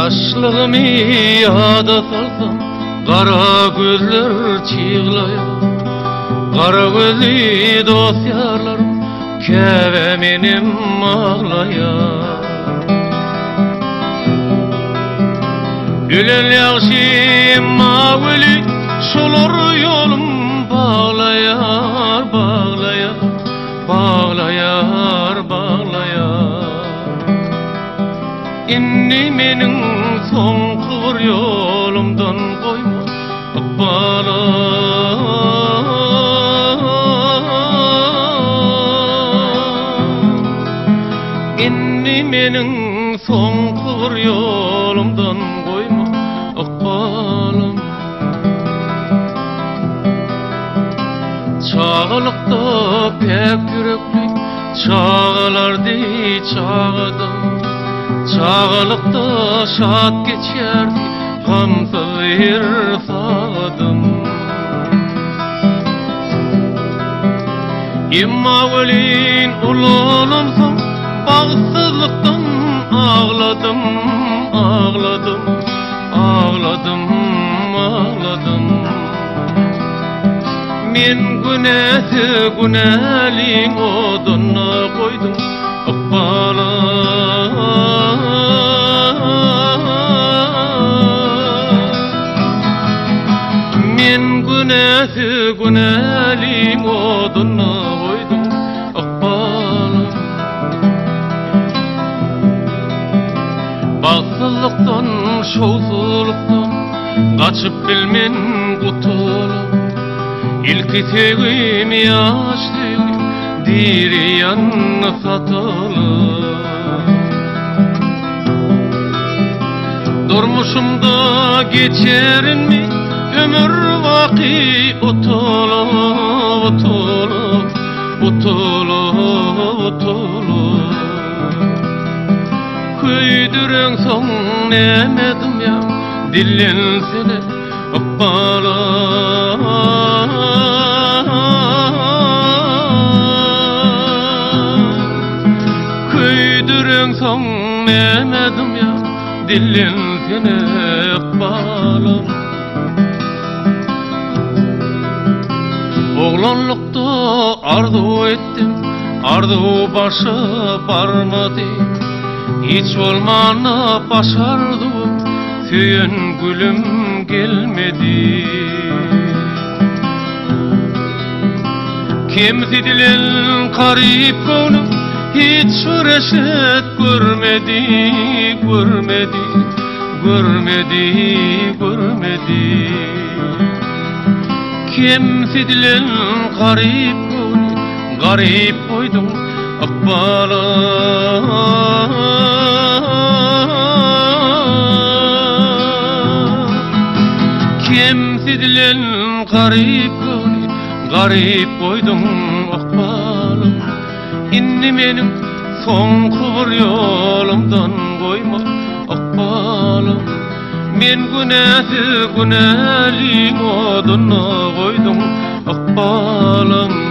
Yaşlığımı yada salsam Kara gözler çığlayar Kara gözlü dosyarlarım Keve menim ağlayar Gülen yakşim mağuli Şolur yolum bağlayar Bağlayar, bağlayar, bağlayar İnni menin son kıvır yolumdan koyma Akbalar İnni menin son kıvır yolumdan koyma Akbalar Çağalıkta pek yürekli Çağalardı çağadım Çağalıkta şat geçerdi Gamsız bir sağdım İmmağulin ululumsam Bağsızlıktan ağladım Ağladım, ağladım, ağladım Men günäsi günäliň oduny koydum Akbalar Men günäsi günäliň oduny koydum Akbalar Baksızlıktan, şowsuzluktan Kaçıp bilmen kutulup İlki sevgim yaşlıyım Diri yanına satılır Durmuşumda geçerin mi Ömür vaki utulup Utulup, utulup, utulup Köydüren son nemedim ya Dillen seni Akbalar Köydüren son nemedim ya Dillen seni Akbalar Oğlanlıkta arzu ettim Arzu başı barmadı Hiç olmana başardım Süyen gülüm gelmedi Kimsi dilen karip konum Hiç reşet görmedi Görmedi, görmedi, görmedi Kimsi dilen karip konum Garip koydum Akbalar Kimsi dilen garip koydum Garip koydum Akbalar İnni menim son kıvır yolumdan koyma Akbalar Men günäsi günäliň oduny koydum Akbalar